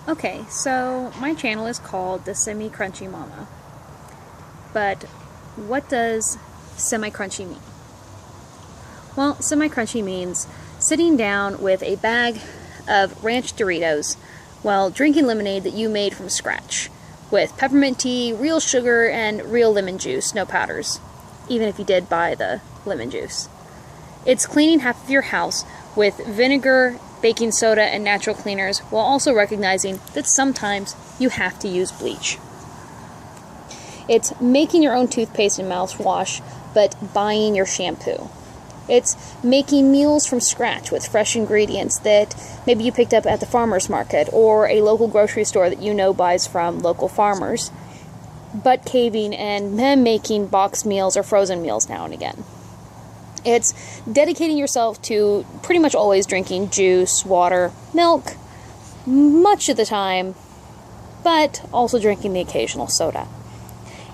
Okay, so my channel is called The Semi-Crunchy Mama. But what does semi-crunchy mean? Well, semi-crunchy means sitting down with a bag of ranch Doritos while drinking lemonade that you made from scratch, with peppermint tea, real sugar, and real lemon juice, no powders, even if you did buy the lemon juice. It's cleaning half of your house with vinegar, baking soda, and natural cleaners, while also recognizing that sometimes you have to use bleach. It's making your own toothpaste and mouthwash, but buying your shampoo. It's making meals from scratch with fresh ingredients that maybe you picked up at the farmer's market or a local grocery store that you know buys from local farmers, but caving and making boxed meals or frozen meals now and again. It's dedicating yourself to pretty much always drinking juice, water, milk, much of the time, but also drinking the occasional soda.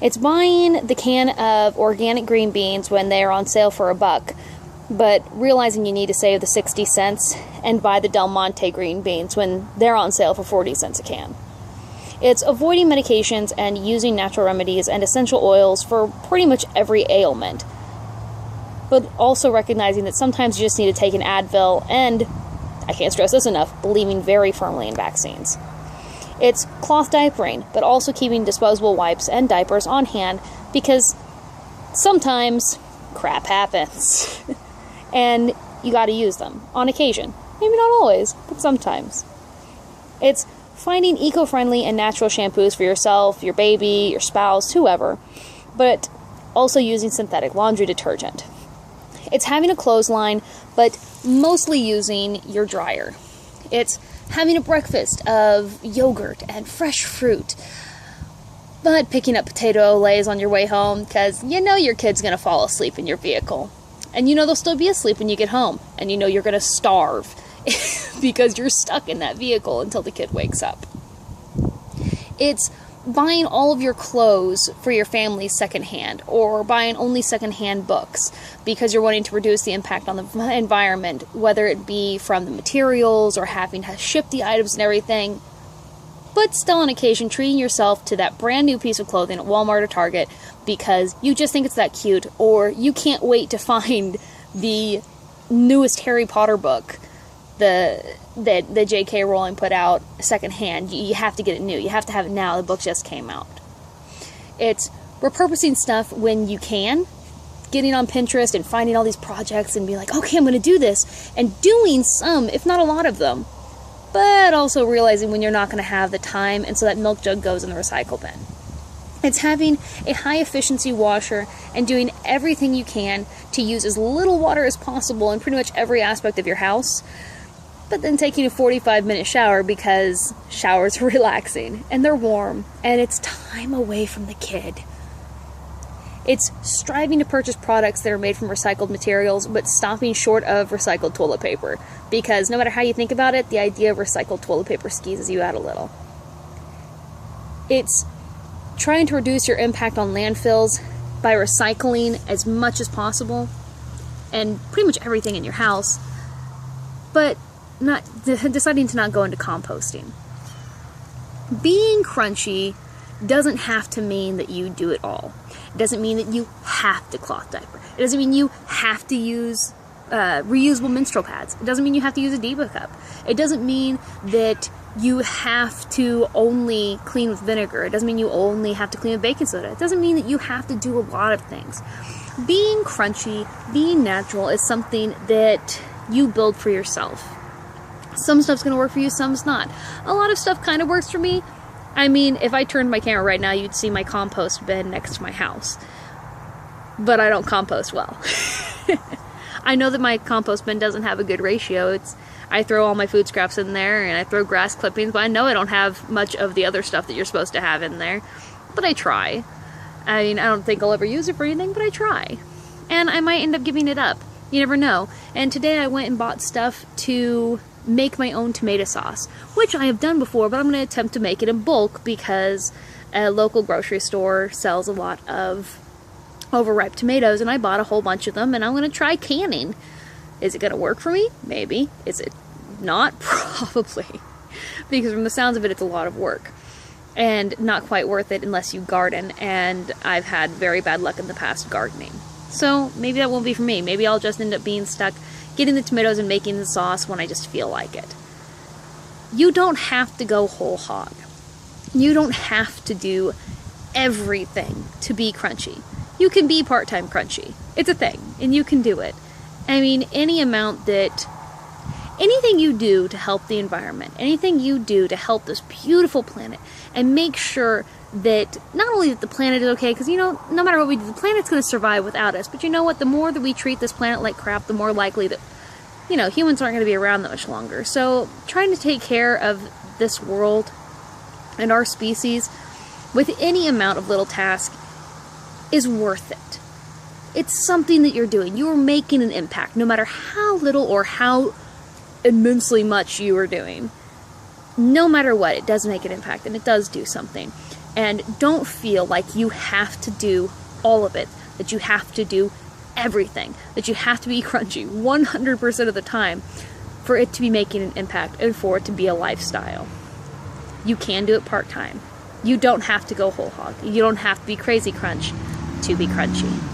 It's buying the can of organic green beans when they are on sale for $1, but realizing you need to save the 60 cents and buy the Del Monte green beans when they're on sale for 40 cents a can. It's avoiding medications and using natural remedies and essential oils for pretty much every ailment, but also recognizing that sometimes you just need to take an Advil and, I can't stress this enough, believing very firmly in vaccines. It's cloth diapering, but also keeping disposable wipes and diapers on hand because sometimes crap happens and you gotta use them on occasion. Maybe not always, but sometimes. It's finding eco-friendly and natural shampoos for yourself, your baby, your spouse, whoever, but also using synthetic laundry detergent. It's having a clothesline, but mostly using your dryer. It's having a breakfast of yogurt and fresh fruit, but picking up potato olays on your way home because you know your kid's going to fall asleep in your vehicle. And you know they'll still be asleep when you get home. And you know you're going to starve because you're stuck in that vehicle until the kid wakes up. It's buying all of your clothes for your family secondhand, or buying only secondhand books because you're wanting to reduce the impact on the environment, whether it be from the materials or having to ship the items and everything, but still on occasion treating yourself to that brand new piece of clothing at Walmart or Target because you just think it's that cute, or you can't wait to find the newest Harry Potter book that J.K. Rowling put out secondhand. You have to get it new. You have to have it now. The book just came out. It's repurposing stuff when you can, getting on Pinterest and finding all these projects and be like, okay, I'm going to do this, and doing some, if not a lot of them, but also realizing when you're not going to have the time, and so that milk jug goes in the recycle bin. It's having a high-efficiency washer and doing everything you can to use as little water as possible in pretty much every aspect of your house, but then taking a 45-minute shower because showers are relaxing and they're warm and it's time away from the kid. It's striving to purchase products that are made from recycled materials but stopping short of recycled toilet paper because no matter how you think about it, the idea of recycled toilet paper skeezes you out a little. It's trying to reduce your impact on landfills by recycling as much as possible and pretty much everything in your house, but deciding to not go into composting. Being crunchy doesn't have to mean that you do it all. It doesn't mean that you have to cloth diaper. It doesn't mean you have to use reusable menstrual pads. It doesn't mean you have to use a Diva cup. It doesn't mean that you have to only clean with vinegar. It doesn't mean you only have to clean with baking soda. It doesn't mean that you have to do a lot of things. Being crunchy, being natural is something that you build for yourself. Some stuff's going to work for you, some's not. A lot of stuff kind of works for me. I mean, if I turned my camera right now, you'd see my compost bin next to my house. But I don't compost well. I know that my compost bin doesn't have a good ratio. I throw all my food scraps in there, and I throw grass clippings, but I know I don't have much of the other stuff that you're supposed to have in there. But I try. I mean, I don't think I'll ever use it for anything, but I try. And I might end up giving it up. You never know. And today I went and bought stuff to make my own tomato sauce, which I have done before, but I'm going to attempt to make it in bulk because a local grocery store sells a lot of overripe tomatoes, and I bought a whole bunch of them, and I'm going to try canning. Is it going to work for me? Maybe. Is it not? Probably. because from the sounds of it, it's a lot of work. And not quite worth it unless you garden, and I've had very bad luck in the past gardening. So maybe that won't be for me. Maybe I'll just end up being stuck getting the tomatoes and making the sauce when I just feel like it. You don't have to go whole hog. You don't have to do everything to be crunchy. You can be part-time crunchy. It's a thing, and you can do it. I mean, anything you do to help the environment, anything you do to help this beautiful planet, and make sure that not only that the planet is okay, because, you know, no matter what we do, the planet's going to survive without us, but you know what? The more that we treat this planet like crap, the more likely that, you know, humans aren't going to be around that much longer. So trying to take care of this world and our species with any amount of little task is worth it. It's something that you're doing. You're making an impact, no matter how little or how immensely much you are doing. No matter what, it does make an impact, and it does do something. And don't feel like you have to do all of it, that you have to do everything, that you have to be crunchy 100% of the time for it to be making an impact and for it to be a lifestyle. You can do it part-time. You don't have to go whole hog. You don't have to be crazy crunch to be crunchy.